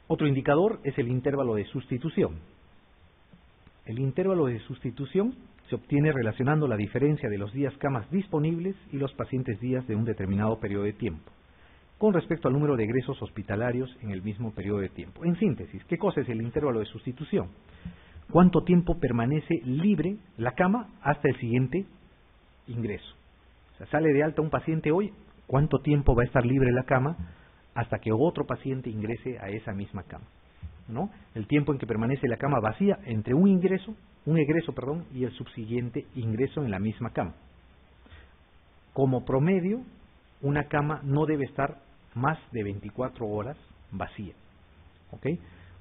Otro indicador es el intervalo de sustitución. El intervalo de sustitución se obtiene relacionando la diferencia de los días camas disponibles y los pacientes días de un determinado periodo de tiempo, con respecto al número de egresos hospitalarios en el mismo periodo de tiempo. En síntesis, ¿qué cosa es el intervalo de sustitución? ¿Cuánto tiempo permanece libre la cama hasta el siguiente ingreso? O sea, sale de alta un paciente hoy, ¿cuánto tiempo va a estar libre la cama hasta que otro paciente ingrese a esa misma cama? ¿No? El tiempo en que permanece la cama vacía entre un egreso, y el subsiguiente ingreso en la misma cama. Como promedio, una cama no debe estar más de 24 horas vacía. ¿Ok?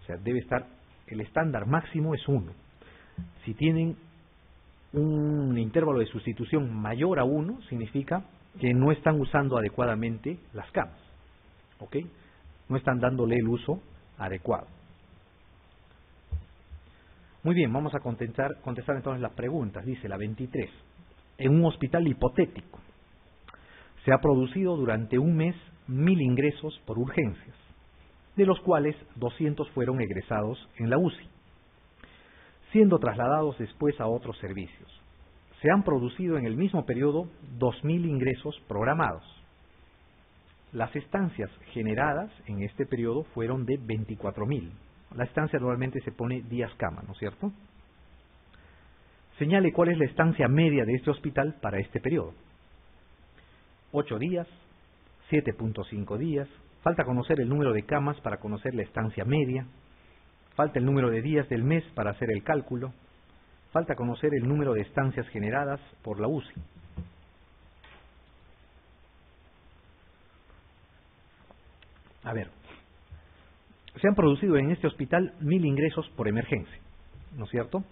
O sea, debe estar, el estándar máximo es 1. Si tienen un intervalo de sustitución mayor a 1, significa que no están usando adecuadamente las camas. ¿Ok? No están dándole el uso adecuado. Muy bien, vamos a contestar entonces las preguntas. Dice la 23. En un hospital hipotético, se ha producido durante un mes 1000 ingresos por urgencias, de los cuales 200 fueron egresados en la UCI, siendo trasladados después a otros servicios. Se han producido en el mismo periodo 2000 ingresos programados. Las estancias generadas en este periodo fueron de 24.000. La estancia normalmente se pone días cama, ¿no es cierto? Señale cuál es la estancia media de este hospital para este periodo. 8 días, 7.5 días. Falta conocer el número de camas para conocer la estancia media. Falta el número de días del mes para hacer el cálculo. Falta conocer el número de estancias generadas por la UCI. A ver, se han producido en este hospital 1000 ingresos por emergencia, ¿no es cierto?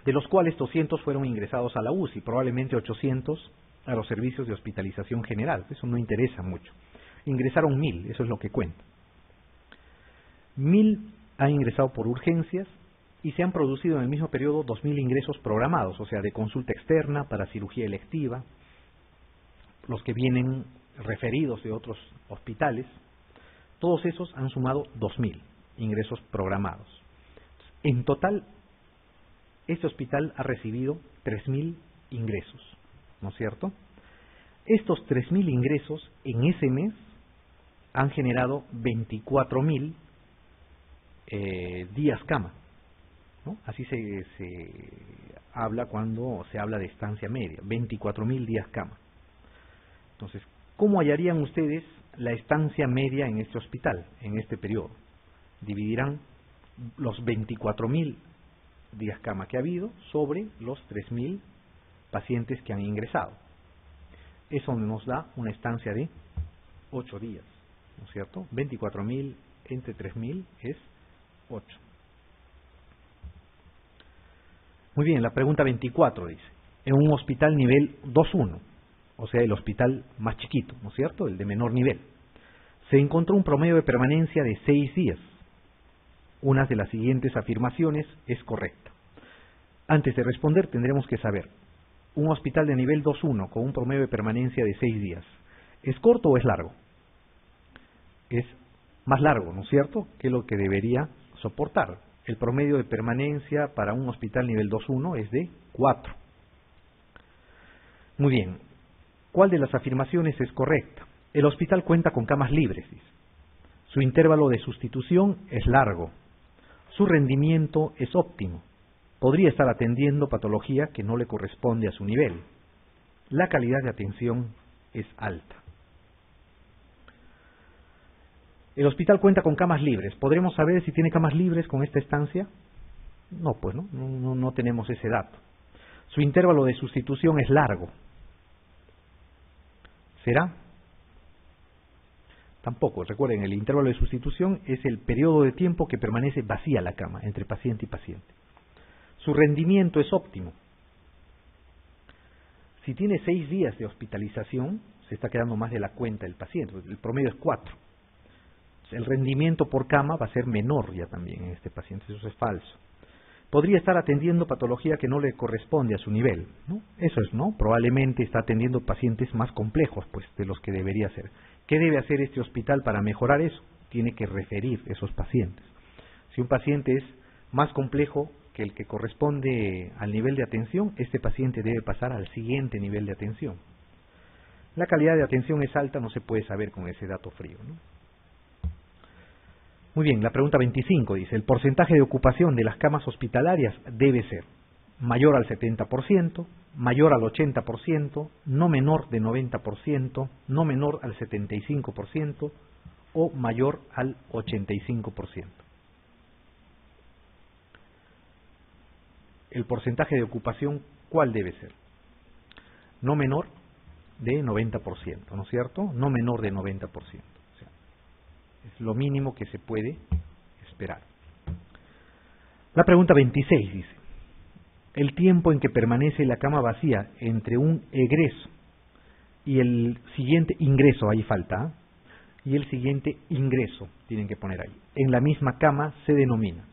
De los cuales 200 fueron ingresados a la UCI, probablemente 800 a los servicios de hospitalización general. Eso no interesa mucho. Ingresaron 1000, eso es lo que cuenta. 1000 han ingresado por urgencias y se han producido en el mismo periodo 2000 ingresos programados, o sea, de consulta externa para cirugía electiva, los que vienen referidos de otros hospitales. Todos esos han sumado 2000 ingresos programados. En total, este hospital ha recibido 3000 ingresos, ¿no es cierto? Estos 3000 ingresos en ese mes han generado 24.000 días cama, ¿no? Así se habla cuando se habla de estancia media, 24.000 días cama. Entonces, ¿cómo hallarían ustedes la estancia media en este hospital, en este periodo? Dividirán los 24.000 días cama que ha habido sobre los 3.000 pacientes que han ingresado. Eso nos da una estancia de 8 días, ¿no es cierto? 24.000 entre 3.000 es 8. Muy bien, la pregunta 24 dice, en un hospital nivel 2.1, o sea, el hospital más chiquito, ¿no es cierto?, el de menor nivel, se encontró un promedio de permanencia de 6 días. Una de las siguientes afirmaciones es correcta. Antes de responder, tendremos que saber, un hospital de nivel 2.1 con un promedio de permanencia de 6 días, ¿es corto o es largo? Es más largo, ¿no es cierto?, que lo que debería soportar. El promedio de permanencia para un hospital nivel 2.1 es de 4. Muy bien. ¿Cuál de las afirmaciones es correcta? El hospital cuenta con camas libres, dice. Su intervalo de sustitución es largo. Su rendimiento es óptimo. Podría estar atendiendo patología que no le corresponde a su nivel. La calidad de atención es alta. El hospital cuenta con camas libres. ¿Podremos saber si tiene camas libres con esta estancia? No, pues no tenemos ese dato. Su intervalo de sustitución es largo. ¿Será? Tampoco. Recuerden, el intervalo de sustitución es el periodo de tiempo que permanece vacía la cama entre paciente y paciente. Su rendimiento es óptimo. Si tiene 6 días de hospitalización, se está quedando más de la cuenta del paciente. El promedio es 4. El rendimiento por cama va a ser menor ya también en este paciente. Eso es falso. Podría estar atendiendo patología que no le corresponde a su nivel, ¿no? Eso es, ¿no? Probablemente está atendiendo pacientes más complejos, pues, de los que debería ser. ¿Qué debe hacer este hospital para mejorar eso? tiene que referir esos pacientes. Si un paciente es más complejo que el que corresponde al nivel de atención, este paciente debe pasar al siguiente nivel de atención. La calidad de atención es alta, no se puede saber con ese dato frío, ¿no? Muy bien, la pregunta 25 dice, el porcentaje de ocupación de las camas hospitalarias debe ser mayor al 70%, mayor al 80%, no menor de 90%, no menor al 75% o mayor al 85%. El porcentaje de ocupación, ¿cuál debe ser? No menor de 90%, ¿no es cierto? No menor de 90%. O sea, es lo mínimo que se puede esperar. La pregunta 26 dice, el tiempo en que permanece la cama vacía entre un egreso y el siguiente ingreso, ahí falta, ¿eh? Y el siguiente ingreso, tienen que poner ahí, en la misma cama se denomina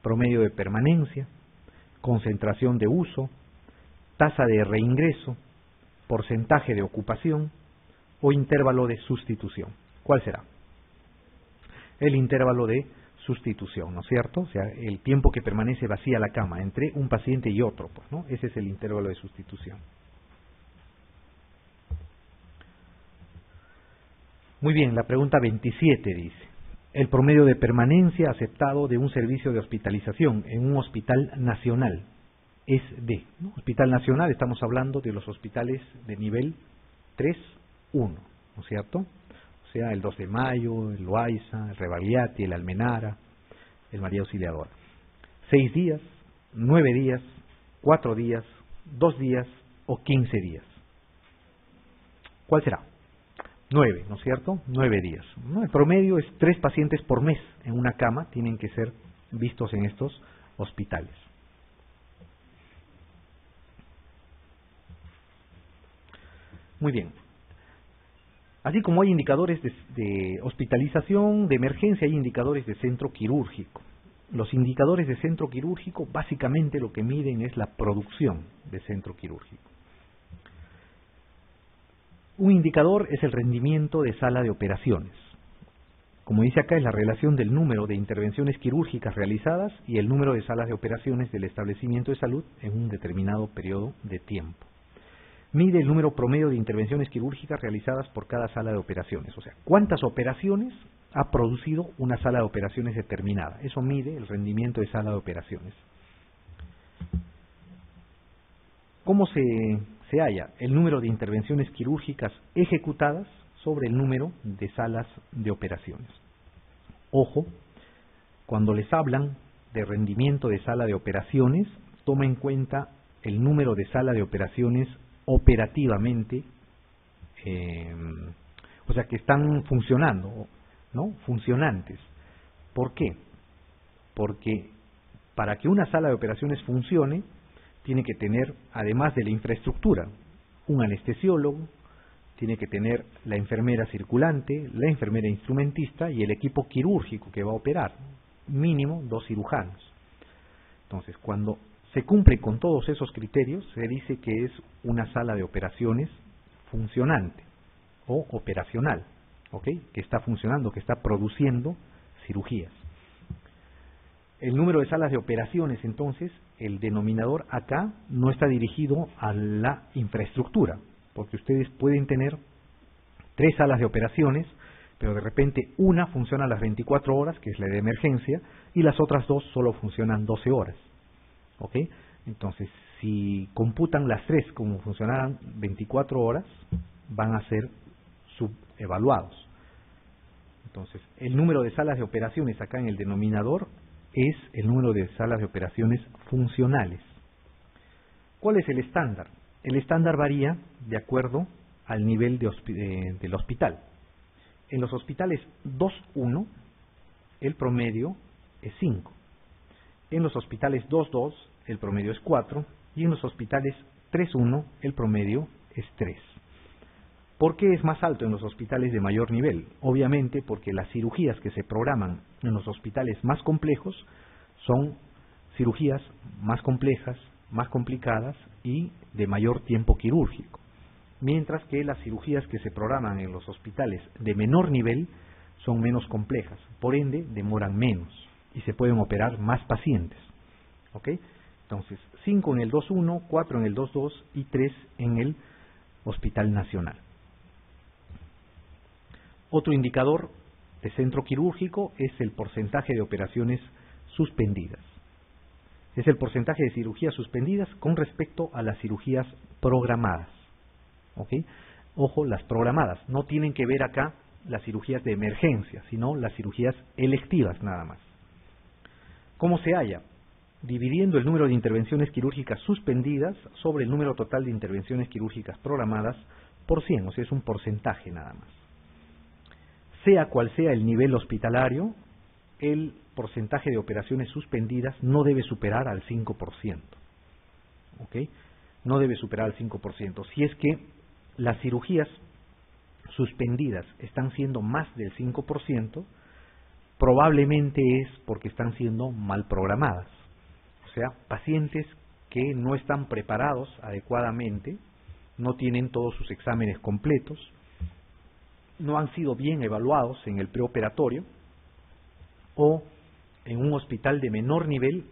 promedio de permanencia, concentración de uso, tasa de reingreso, porcentaje de ocupación o intervalo de sustitución. ¿Cuál será? El intervalo de sustitución, ¿no es cierto? O sea, el tiempo que permanece vacía la cama entre un paciente y otro, pues, ¿no? Ese es el intervalo de sustitución. Muy bien, la pregunta 27 dice, el promedio de permanencia aceptado de un servicio de hospitalización en un hospital nacional es de, ¿no? Hospital nacional, estamos hablando de los hospitales de nivel 3, 1, ¿no es cierto? O sea, el 2 de Mayo, el Loaiza, el Rebagliati, el Almenara, el María Auxiliadora. 6 días, 9 días, 4 días, 2 días o 15 días. ¿Cuál será? 9, ¿no es cierto? 9 días. ¿No? El promedio es 3 pacientes por mes en una cama, tienen que ser vistos en estos hospitales. Muy bien. Así como hay indicadores de hospitalización, de emergencia, hay indicadores de centro quirúrgico. Los indicadores de centro quirúrgico básicamente lo que miden es la producción de centro quirúrgico. Un indicador es el rendimiento de sala de operaciones. Como dice acá, es la relación del número de intervenciones quirúrgicas realizadas y el número de salas de operaciones del establecimiento de salud en un determinado periodo de tiempo. Mide el número promedio de intervenciones quirúrgicas realizadas por cada sala de operaciones. O sea, ¿cuántas operaciones ha producido una sala de operaciones determinada? Eso mide el rendimiento de sala de operaciones. ¿Cómo se halla el número de intervenciones quirúrgicas ejecutadas sobre el número de salas de operaciones? Ojo, cuando les hablan de rendimiento de sala de operaciones, toma en cuenta el número de sala de operaciones operativamente, o sea, que están funcionando, ¿no? Funcionantes. ¿Por qué? Porque para que una sala de operaciones funcione, tiene que tener, además de la infraestructura, un anestesiólogo, tiene que tener la enfermera circulante, la enfermera instrumentista y el equipo quirúrgico que va a operar, mínimo 2 cirujanos. Entonces, cuando se cumple con todos esos criterios, se dice que es una sala de operaciones funcionante o operacional, ¿ok? Que está funcionando, que está produciendo cirugías. El número de salas de operaciones, entonces, el denominador acá no está dirigido a la infraestructura, porque ustedes pueden tener 3 salas de operaciones, pero de repente una funciona a las 24 horas, que es la de emergencia, y las otras 2 solo funcionan 12 horas. ¿Ok? Entonces, si computan las 3 como funcionaran 24 horas, van a ser subevaluados. Entonces, el número de salas de operaciones acá en el denominador es el número de salas de operaciones funcionales. ¿Cuál es el estándar? El estándar varía de acuerdo al nivel del hospital. En los hospitales 2.1, el promedio es 5. En los hospitales 2.2, el promedio es 4. Y en los hospitales 3.1, el promedio es 3. ¿Por qué es más alto en los hospitales de mayor nivel? Obviamente porque las cirugías que se programan en los hospitales más complejos son cirugías más complejas, más complicadas y de mayor tiempo quirúrgico. Mientras que las cirugías que se programan en los hospitales de menor nivel son menos complejas, por ende demoran menos y se pueden operar más pacientes. ¿Ok? Entonces, 5 en el 2.1, 4 en el 2.2 y 3 en el Hospital Nacional. Otro indicador de centro quirúrgico es el porcentaje de operaciones suspendidas. Es el porcentaje de cirugías suspendidas con respecto a las cirugías programadas. ¿Ok? Ojo, las programadas. No tienen que ver acá las cirugías de emergencia, sino las cirugías electivas nada más. ¿Cómo se halla? Dividiendo el número de intervenciones quirúrgicas suspendidas sobre el número total de intervenciones quirúrgicas programadas por 100, o sea, es un porcentaje nada más. Sea cual sea el nivel hospitalario, el porcentaje de operaciones suspendidas no debe superar al 5%. ¿Ok? No debe superar al 5%. Si es que las cirugías suspendidas están siendo más del 5%, probablemente es porque están siendo mal programadas. O sea, pacientes que no están preparados adecuadamente, no tienen todos sus exámenes completos, no han sido bien evaluados en el preoperatorio o en un hospital de menor nivel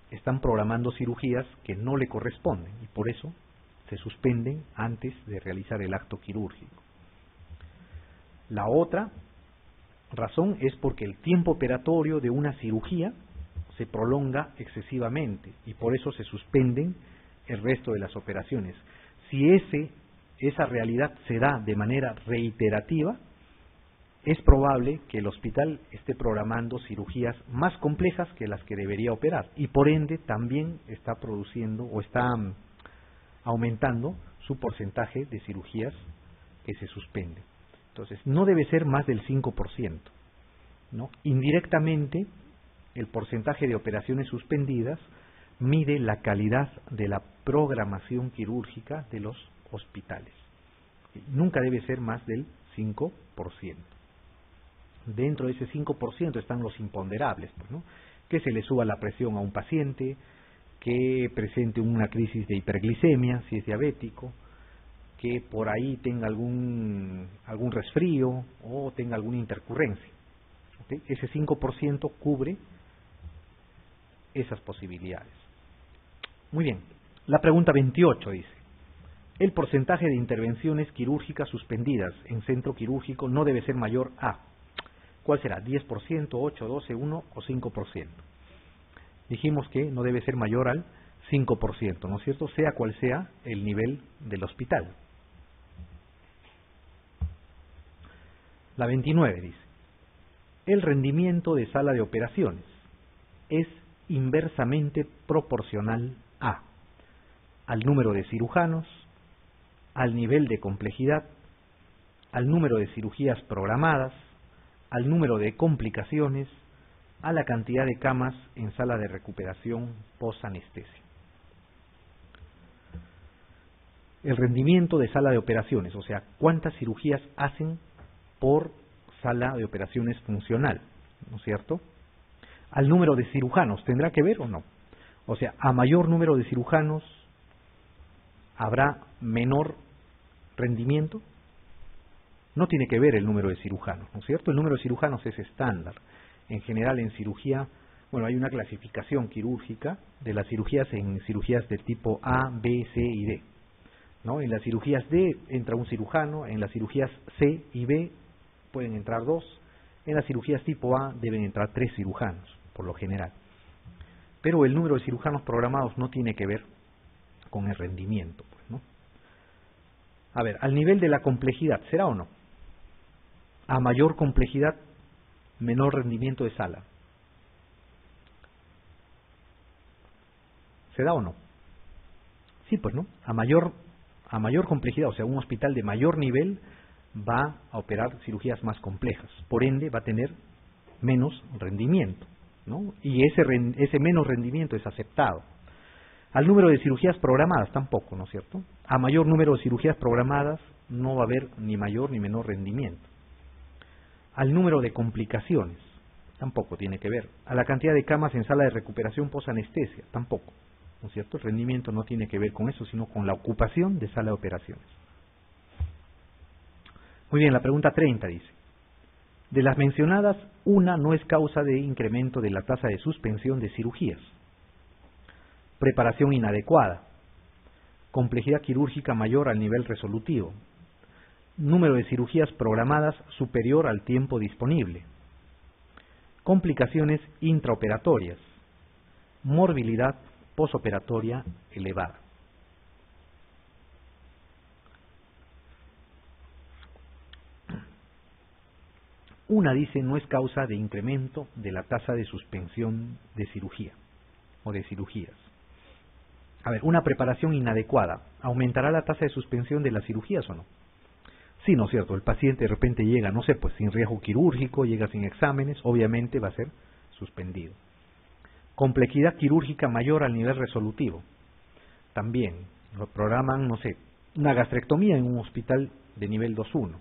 están programando cirugías que no le corresponden y por eso se suspenden antes de realizar el acto quirúrgico. La otra razón es porque el tiempo operatorio de una cirugía se prolonga excesivamente y por eso se suspenden el resto de las operaciones. Si esa realidad se da de manera reiterativa, es probable que el hospital esté programando cirugías más complejas que las que debería operar y por ende también está produciendo o está aumentando su porcentaje de cirugías que se suspenden. Entonces, no debe ser más del 5%, ¿no? Indirectamente, el porcentaje de operaciones suspendidas mide la calidad de la programación quirúrgica de los hospitales. Nunca debe ser más del 5%. Dentro de ese 5% están los imponderables, pues, ¿no? Que se le suba la presión a un paciente, que presente una crisis de hiperglicemia, si es diabético, que por ahí tenga algún resfrío o tenga alguna intercurrencia. ¿Okay? Ese 5% cubre esas posibilidades. Muy bien. La pregunta 28 dice: el porcentaje de intervenciones quirúrgicas suspendidas en centro quirúrgico no debe ser mayor a... ¿Cuál será? ¿10%, 8, 12, 1 o 5%? Dijimos que no debe ser mayor al 5%, ¿no es cierto? Sea cual sea el nivel del hospital. La 29 dice: el rendimiento de sala de operaciones es inversamente proporcional al número de cirujanos, al nivel de complejidad, al número de cirugías programadas, al número de complicaciones, a la cantidad de camas en sala de recuperación posanestesia. El rendimiento de sala de operaciones, o sea, cuántas cirugías hacen por sala de operaciones funcional, ¿no es cierto? Al número de cirujanos, ¿tendrá que ver o no? O sea, a mayor número de cirujanos, ¿habrá menor rendimiento? No tiene que ver el número de cirujanos, ¿no es cierto? El número de cirujanos es estándar. En general en cirugía, bueno, hay una clasificación quirúrgica de las cirugías en cirugías de tipo A, B, C y D, ¿no? En las cirugías D entra un cirujano, en las cirugías C y B pueden entrar 2, en las cirugías tipo A deben entrar 3 cirujanos, por lo general. Pero el número de cirujanos programados no tiene que ver con el rendimiento, pues, ¿no? A ver, al nivel de la complejidad, ¿será o no? A mayor complejidad, menor rendimiento de sala. ¿Se da o no? Sí, pues no. A mayor complejidad, o sea, un hospital de mayor nivel va a operar cirugías más complejas. Por ende, va a tener menos rendimiento, ¿no? Y ese menos rendimiento es aceptado. Al número de cirugías programadas tampoco, ¿no es cierto? A mayor número de cirugías programadas no va a haber ni mayor ni menor rendimiento. Al número de complicaciones, tampoco tiene que ver. A la cantidad de camas en sala de recuperación posanestesia, tampoco, ¿no es cierto? El rendimiento no tiene que ver con eso, sino con la ocupación de sala de operaciones. Muy bien, la pregunta 30 dice: De las mencionadas, una no es causa de incremento de la tasa de suspensión de cirugías. Preparación inadecuada, complejidad quirúrgica mayor al nivel resolutivo, número de cirugías programadas superior al tiempo disponible, complicaciones intraoperatorias, morbilidad posoperatoria elevada. Una dice no es causa de incremento de la tasa de suspensión de cirugía o de cirugías. A ver, una preparación inadecuada, ¿aumentará la tasa de suspensión de las cirugías o no? Sí, ¿no es cierto? El paciente de repente llega, no sé, pues sin riesgo quirúrgico, llega sin exámenes, obviamente va a ser suspendido. Complejidad quirúrgica mayor al nivel resolutivo. También lo programan, no sé, una gastrectomía en un hospital de nivel 2-1.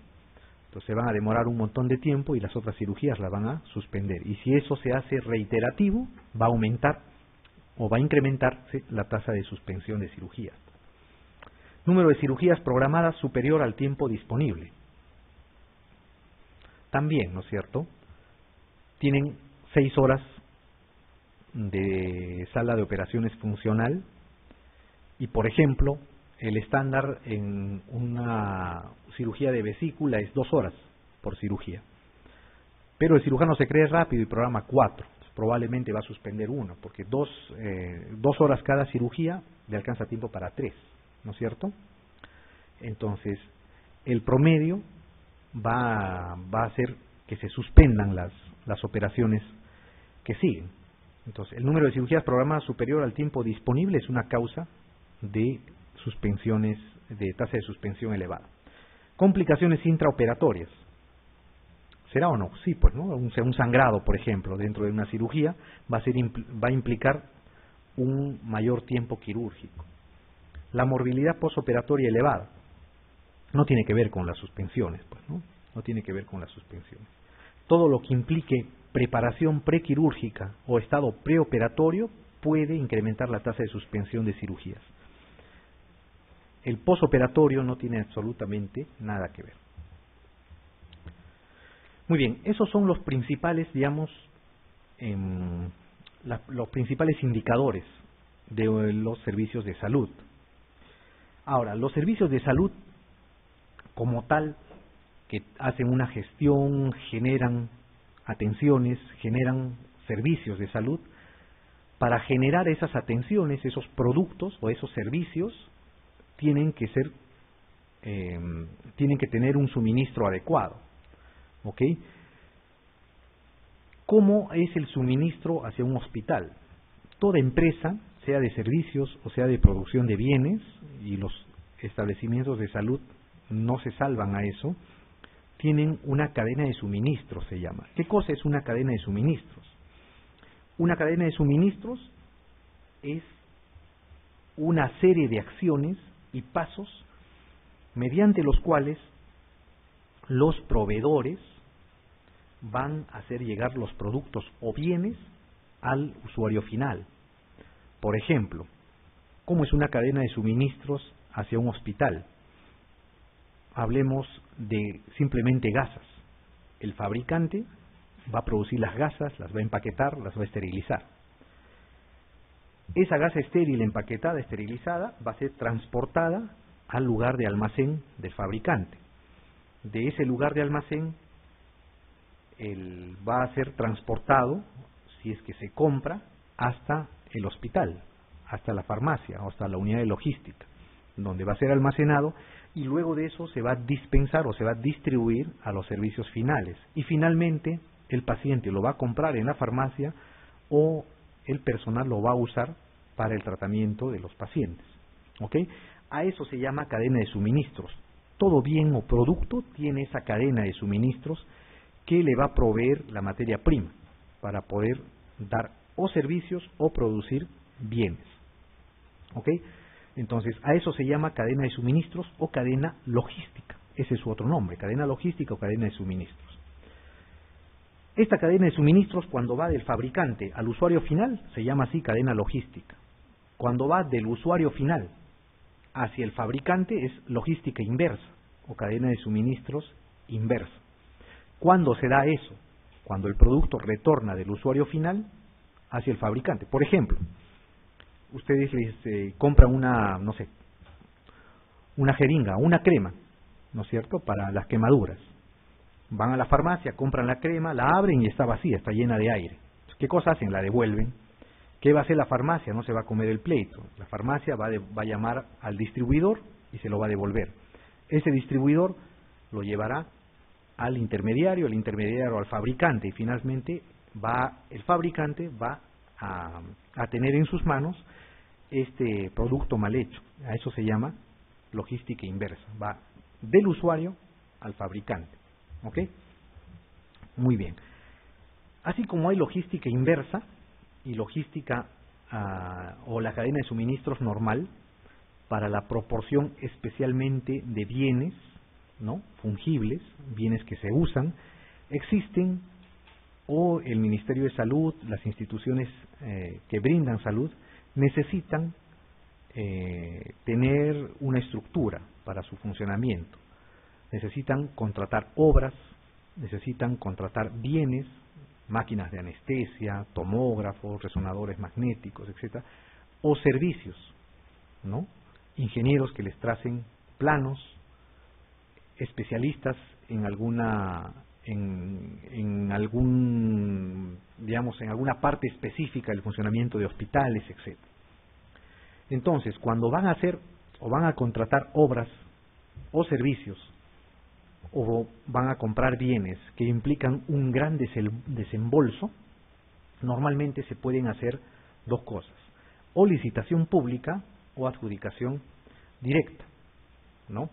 Entonces van a demorar un montón de tiempo y las otras cirugías las van a suspender. Y si eso se hace reiterativo, va a aumentar o va a incrementarse la tasa de suspensión de cirugías. Número de cirugías programadas superior al tiempo disponible. También, ¿no es cierto? Tienen 6 horas de sala de operaciones funcional y, por ejemplo, el estándar en una cirugía de vesícula es 2 horas por cirugía. Pero el cirujano se cree rápido y programa 4. Probablemente va a suspender 1, porque 2 horas cada cirugía le alcanza tiempo para 3, ¿no es cierto? Entonces, el promedio va a hacer que se suspendan las operaciones que siguen. Entonces, el número de cirugías programadas superior al tiempo disponible es una causa de suspensiones, de tasa de suspensión elevada. Complicaciones intraoperatorias. ¿Será o no? Sí, pues, ¿no? Un sangrado, por ejemplo, dentro de una cirugía va a implicar un mayor tiempo quirúrgico. La morbilidad posoperatoria elevada no tiene que ver con las suspensiones, pues, ¿no? No tiene que ver con las suspensiones. Todo lo que implique preparación prequirúrgica o estado preoperatorio puede incrementar la tasa de suspensión de cirugías. El posoperatorio no tiene absolutamente nada que ver. Muy bien, esos son los principales, digamos, los principales indicadores de los servicios de salud. Ahora, los servicios de salud, como tal, que hacen una gestión, generan atenciones, generan servicios de salud, para generar esas atenciones, esos productos o esos servicios, tienen que tener un suministro adecuado. ¿Ok? ¿Cómo es el suministro hacia un hospital? Toda empresa, sea de servicios o sea de producción de bienes, y los establecimientos de salud no se salvan a eso, tienen una cadena de suministros, se llama. ¿Qué cosa es una cadena de suministros? Una cadena de suministros es una serie de acciones y pasos mediante los cuales los proveedores van a hacer llegar los productos o bienes al usuario final. Por ejemplo, ¿cómo es una cadena de suministros hacia un hospital? Hablemos de simplemente gasas. El fabricante va a producir las gasas, las va a empaquetar, las va a esterilizar. Esa gasa estéril, empaquetada, esterilizada, va a ser transportada al lugar de almacén del fabricante. De ese lugar de almacén va a ser transportado, si es que se compra, hasta el hospital, hasta la farmacia o hasta la unidad de logística, donde va a ser almacenado, y luego de eso se va a dispensar o se va a distribuir a los servicios finales. Y finalmente el paciente lo va a comprar en la farmacia o el personal lo va a usar para el tratamiento de los pacientes. ¿Ok? A eso se llama cadena de suministros. Todo bien o producto tiene esa cadena de suministros que le va a proveer la materia prima para poder dar o servicios o producir bienes. ¿Ok? Entonces, a eso se llama cadena de suministros o cadena logística. Ese es su otro nombre, cadena logística o cadena de suministros. Esta cadena de suministros, cuando va del fabricante al usuario final, se llama así cadena logística. Cuando va del usuario final hacia el fabricante es logística inversa o cadena de suministros inversa. ¿Cuándo se da eso? Cuando el producto retorna del usuario final hacia el fabricante. Por ejemplo, ustedes les compran una, no sé, una jeringa, una crema, ¿no es cierto?, para las quemaduras. Van a la farmacia, compran la crema, la abren y está vacía, está llena de aire. ¿Qué cosa hacen? La devuelven. ¿Qué va a hacer la farmacia? No se va a comer el pleito. La farmacia va a llamar al distribuidor y se lo va a devolver. Ese distribuidor lo llevará al intermediario al fabricante, y finalmente el fabricante va a tener en sus manos este producto mal hecho. A eso se llama logística inversa. Va del usuario al fabricante. ¿Ok? Muy bien. Así como hay logística inversa y logística o la cadena de suministros normal para la proporción especialmente de bienes, ¿no?, fungibles, bienes que se usan, existen, o el Ministerio de Salud, las instituciones que brindan salud, necesitan tener una estructura para su funcionamiento. Necesitan contratar obras, necesitan contratar bienes, máquinas de anestesia, tomógrafos, resonadores magnéticos, etcétera, o servicios, ¿no?, ingenieros que les tracen planos, especialistas en alguna digamos, en alguna parte específica del funcionamiento de hospitales, etcétera. Entonces, cuando van a hacer o van a contratar obras o servicios, o van a comprar bienes que implican un gran desembolso, normalmente se pueden hacer dos cosas: o licitación pública o adjudicación directa, ¿no?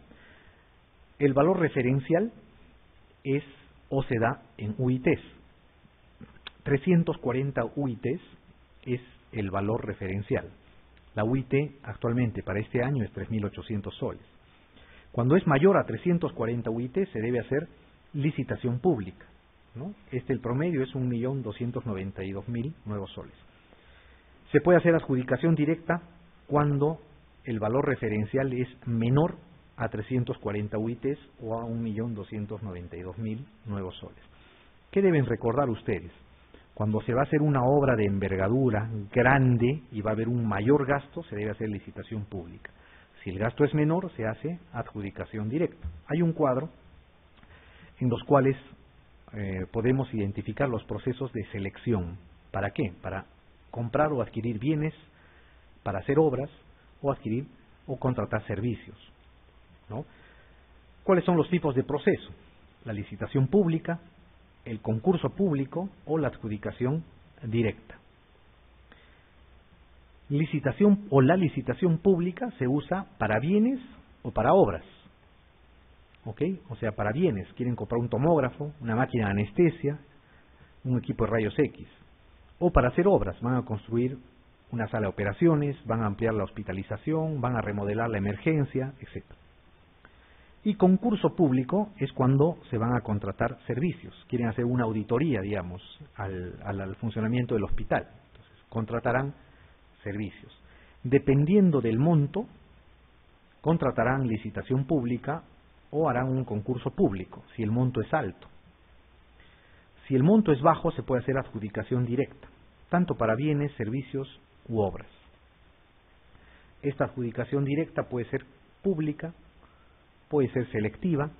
El valor referencial es o se da en UITs. 340 UITs es el valor referencial. La UIT actualmente para este año es 3.800 soles. Cuando es mayor a 340 UIT se debe hacer licitación pública, ¿no? El promedio es 1.292.000 nuevos soles. Se puede hacer adjudicación directa cuando el valor referencial es menor a 340 UITs o a 1.292.000 nuevos soles. ¿Qué deben recordar ustedes? Cuando se va a hacer una obra de envergadura grande y va a haber un mayor gasto, se debe hacer licitación pública. Si el gasto es menor, se hace adjudicación directa. Hay un cuadro en los cuales podemos identificar los procesos de selección. ¿Para qué? Para comprar o adquirir bienes, para hacer obras, o adquirir o contratar servicios, ¿no? ¿Cuáles son los tipos de proceso? La licitación pública, el concurso público o la adjudicación directa. Licitación o la licitación pública se usa para bienes o para obras. ¿Ok? O sea, para bienes, quieren comprar un tomógrafo, una máquina de anestesia, un equipo de rayos X. O para hacer obras, van a construir una sala de operaciones, van a ampliar la hospitalización, van a remodelar la emergencia, etc. Y concurso público es cuando se van a contratar servicios, quieren hacer una auditoría, digamos, al funcionamiento del hospital. Entonces, contratarán servicios. Dependiendo del monto, contratarán licitación pública o harán un concurso público, si el monto es alto. Si el monto es bajo, se puede hacer adjudicación directa, tanto para bienes, servicios u obras. Esta adjudicación directa puede ser pública, puede ser selectiva,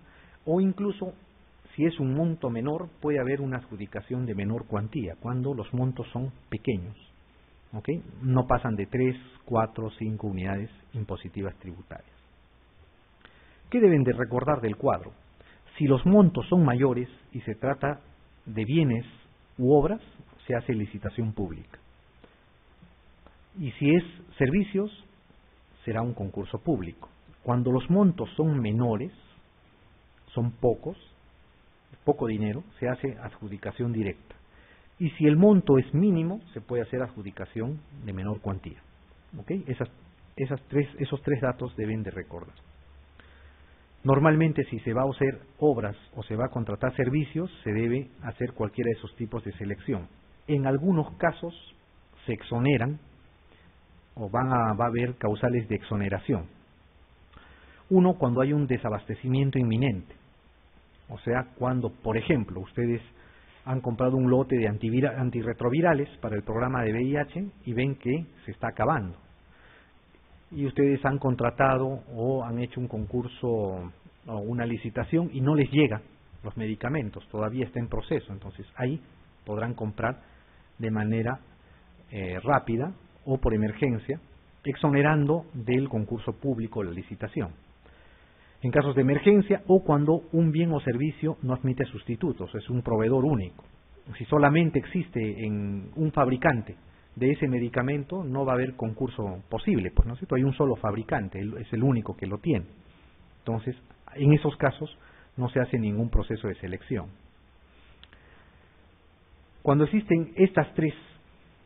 o incluso, si es un monto menor, puede haber una adjudicación de menor cuantía, cuando los montos son pequeños. ¿Ok? No pasan de 3, 4, 5 unidades impositivas tributarias. ¿Qué deben de recordar del cuadro? Si los montos son mayores y se trata de bienes u obras, se hace licitación pública. Y si es servicios, será un concurso público. Cuando los montos son menores, son poco dinero, se hace adjudicación directa. Y si el monto es mínimo, se puede hacer adjudicación de menor cuantía. ¿Ok? Esos tres datos deben de recordar. Normalmente, si se va a hacer obras o se va a contratar servicios, se debe hacer cualquiera de esos tipos de selección. En algunos casos se exoneran o va a haber causales de exoneración. Uno, cuando hay un desabastecimiento inminente. O sea, cuando, por ejemplo, ustedes han comprado un lote de antirretrovirales para el programa de VIH y ven que se está acabando. Y ustedes han contratado o han hecho un concurso o una licitación y no les llega los medicamentos, todavía está en proceso. Entonces ahí podrán comprar de manera rápida o por emergencia, exonerando del concurso público la licitación. En casos de emergencia o cuando un bien o servicio no admite sustitutos, es un proveedor único. Si solamente existe en un fabricante de ese medicamento, no va a haber concurso posible, pues, ¿no es cierto? Hay un solo fabricante, es el único que lo tiene. Entonces, en esos casos no se hace ningún proceso de selección. Cuando existen estas tres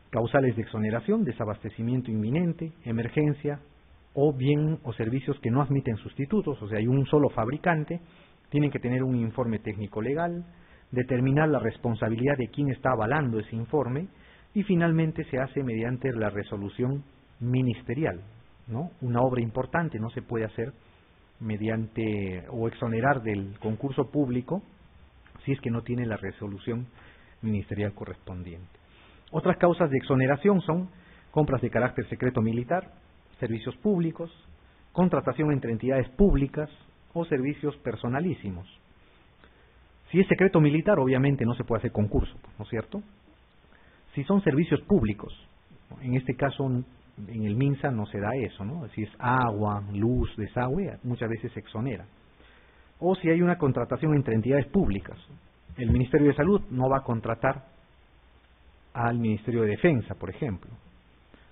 causales de exoneración, desabastecimiento inminente, emergencia o bien o servicios que no admiten sustitutos, o sea, hay un solo fabricante, tienen que tener un informe técnico legal, determinar la responsabilidad de quién está avalando ese informe y finalmente se hace mediante la resolución ministerial, ¿no? Una obra importante no se puede hacer mediante o exonerar del concurso público si es que no tiene la resolución ministerial correspondiente. Otras causas de exoneración son compras de carácter secreto militar, servicios públicos, contratación entre entidades públicas o servicios personalísimos. Si es secreto militar, obviamente no se puede hacer concurso, ¿no es cierto? Si son servicios públicos, en este caso en el MINSA no se da eso, ¿no? Si es agua, luz, desagüe, muchas veces se exonera. O si hay una contratación entre entidades públicas, el Ministerio de Salud no va a contratar al Ministerio de Defensa, por ejemplo,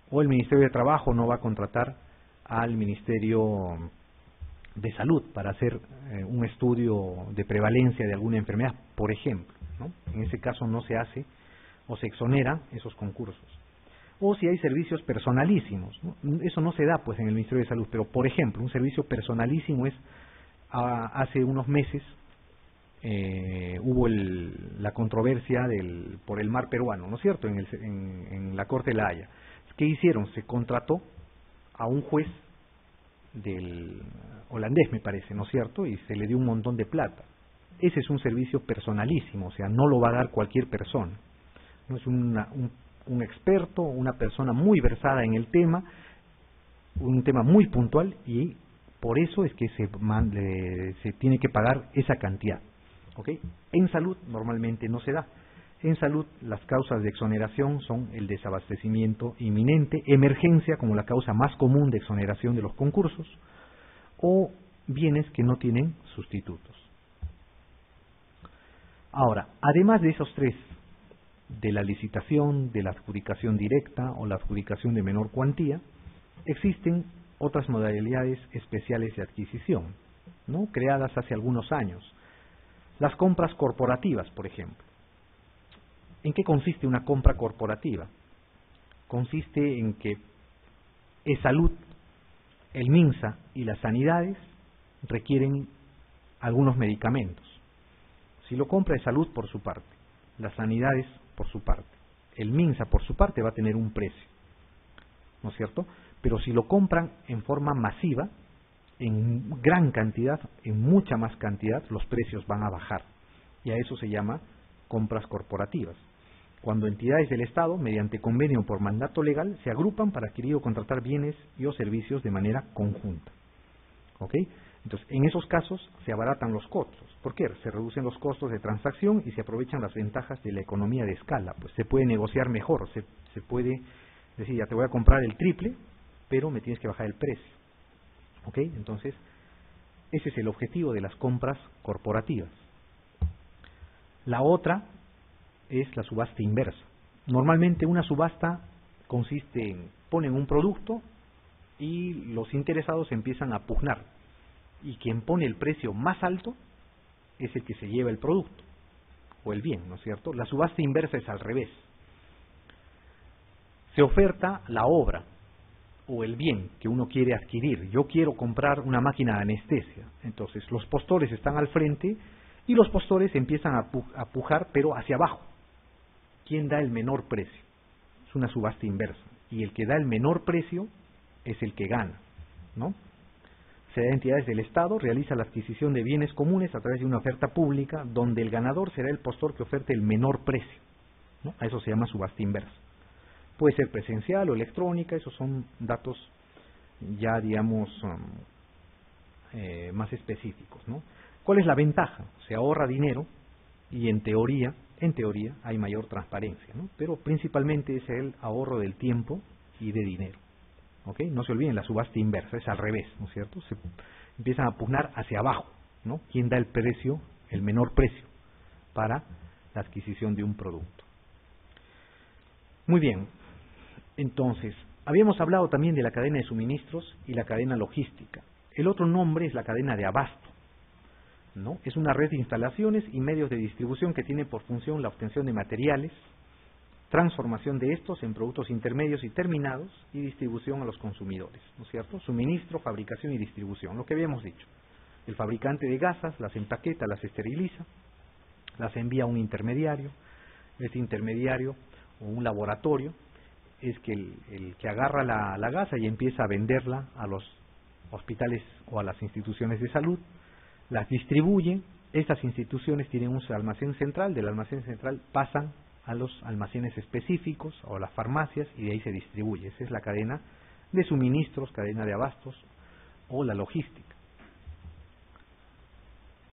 o el Ministerio de Trabajo no va a contratar al Ministerio de Salud para hacer un estudio de prevalencia de alguna enfermedad, por ejemplo, ¿no? En ese caso no se hace o se exonera esos concursos. O si hay servicios personalísimos, ¿no? Eso no se da pues en el Ministerio de Salud, pero por ejemplo, un servicio personalísimo es, hace unos meses hubo la controversia por el mar peruano, ¿no es cierto?, en la Corte de La Haya. ¿Qué hicieron? Se contrató a un juez del holandés, me parece, ¿no es cierto?, y se le dio un montón de plata. Ese es un servicio personalísimo, o sea, no lo va a dar cualquier persona. No es un experto, una persona muy versada en el tema, un tema muy puntual, y por eso es que se tiene que pagar esa cantidad. ¿Okay? En salud normalmente no se da. En salud las causas de exoneración son el desabastecimiento inminente, emergencia como la causa más común de exoneración de los concursos, o bienes que no tienen sustitutos. Ahora, además de esos tres, de la licitación, de la adjudicación directa o la adjudicación de menor cuantía, existen otras modalidades especiales de adquisición, ¿no?, creadas hace algunos años. Las compras corporativas, por ejemplo. ¿En qué consiste una compra corporativa? Consiste en que salud, el MINSA y las sanidades requieren algunos medicamentos. Si lo compra salud por su parte, las sanidades por su parte, el MINSA por su parte va a tener un precio, ¿no es cierto? Pero si lo compran en forma masiva, en gran cantidad, en mucha más cantidad, los precios van a bajar. Y a eso se llama compras corporativas. Cuando entidades del Estado, mediante convenio o por mandato legal, se agrupan para adquirir o contratar bienes y o servicios de manera conjunta. ¿Ok? Entonces, en esos casos se abaratan los costos. ¿Por qué? Se reducen los costos de transacción y se aprovechan las ventajas de la economía de escala. Pues se puede negociar mejor, se puede decir, ya te voy a comprar el triple, pero me tienes que bajar el precio. ¿Ok? Entonces, ese es el objetivo de las compras corporativas. La otra es la subasta inversa. Normalmente una subasta consiste en, ponen un producto y los interesados empiezan a pugnar. Y quien pone el precio más alto es el que se lleva el producto o el bien, ¿no es cierto? La subasta inversa es al revés. Se oferta la obra o el bien que uno quiere adquirir. Yo quiero comprar una máquina de anestesia. Entonces los postores están al frente y los postores empiezan a pujar, pero hacia abajo. ¿Quién da el menor precio? Es una subasta inversa. Y el que da el menor precio es el que gana, ¿no? se da a entidades del Estado, realiza la adquisición de bienes comunes a través de una oferta pública, donde el ganador será el postor que oferte el menor precio, ¿no? A eso se llama subasta inversa. Puede ser presencial o electrónica, esos son datos ya, digamos, más específicos, ¿no? ¿Cuál es la ventaja? Se ahorra dinero y en teoría hay mayor transparencia, ¿no? Pero principalmente es el ahorro del tiempo y de dinero. ¿Ok? No se olviden, la subasta inversa es al revés, ¿no es cierto? Se empiezan a pugnar hacia abajo, ¿no? ¿Quién da el precio, el menor precio para la adquisición de un producto? Muy bien, entonces, habíamos hablado también de la cadena de suministros y la cadena logística. El otro nombre es la cadena de abasto, ¿no? Es una red de instalaciones y medios de distribución que tiene por función la obtención de materiales, transformación de estos en productos intermedios y terminados y distribución a los consumidores, ¿no es cierto? Suministro, fabricación y distribución, lo que habíamos dicho. El fabricante de gasas las empaqueta, las esteriliza, las envía a un intermediario. Ese intermediario o un laboratorio es que el que agarra la gasa y empieza a venderla a los hospitales o a las instituciones de salud, las distribuye. Estas instituciones tienen un almacén central, del almacén central pasan a los almacenes específicos o a las farmacias y de ahí se distribuye. Esa es la cadena de suministros, cadena de abastos o la logística.